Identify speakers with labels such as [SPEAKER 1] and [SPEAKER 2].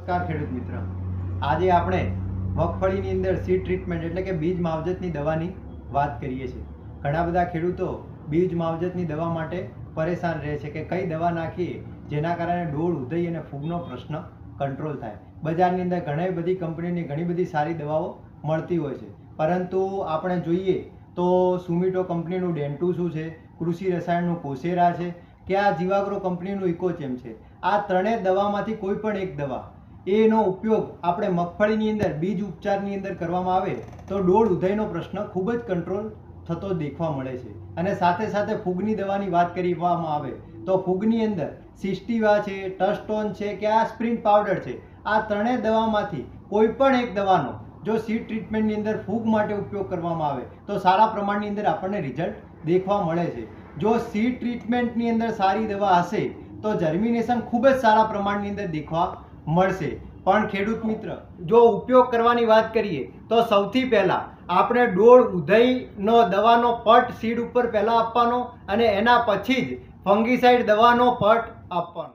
[SPEAKER 1] નમસ્કાર ખેડૂત મિત્ર, આજે આપણે મગફળીની અંદર સીડ ટ્રીટમેન્ટ એટલે કે બીજ માવજતની દવાની વાત કરીએ છીએ। ઘણા બધા ખેડૂતો બીજ માવજતની દવા માટે પરેશાન રહે છે કે કઈ દવા નાખીએ જેના કારણે ડોળ, ઉધઈ અને ફૂગનો પ્રશ્ન કંટ્રોલ થાય। બજારની અંદર ઘણી બધી કંપનીની ઘણી બધી સારી દવાઓ મળતી હોય છે, પરંતુ આપણે જોઈએ તો સુમિટો કંપનીનું ડેન્ટુ છે, કૃષિ રસાયણનું કોસેરા છે કે આ જીવાગ્રો કંપનીનું ઇકોચેમ છે। આ ત્રણેય દવામાંથી કોઈ પણ એક દવા એનો ઉપયોગ આપણે મગફળીની અંદર બીજ ઉપચારની અંદર કરવામાં આવે તો ડોળ, ઉધઈનો પ્રશ્ન ખૂબ જ કંટ્રોલ થતો દેખવા મળે છે। અને સાથે સાથે ફૂગની દવાની વાત કરવામાં આવે તો ફૂગની અંદર સિસ્ટીવા છે, ટસ્ટોન છે કે આ સ્પ્રિન્ટ પાવડર છે, આ ત્રણેય દવામાંથી કોઈ પણ એક દવાનો જો સીડ ટ્રીટમેન્ટની અંદર ફૂગ માટે ઉપયોગ કરવામાં આવે તો સારા પ્રમાણની અંદર આપણને રિઝલ્ટ દેખવા મળે છે। જો સીડ ટ્રીટમેન્ટની અંદર સારી દવા હશે તો જર્મિનેશન ખૂબ જ સારા પ્રમાણની અંદર દેખવા મળશે। પણ ખેડૂત મિત્ર, જો ઉપયોગ કરવાની વાત કરીએ તો સૌથી પહેલા આપણે ડોળ, ઉધઈનો દવાનો પટ સીડ ઉપર પહેલા આપવાનો અને એના પછી જ ફંગીસાઇડ દવાનો પટ આપવાનો।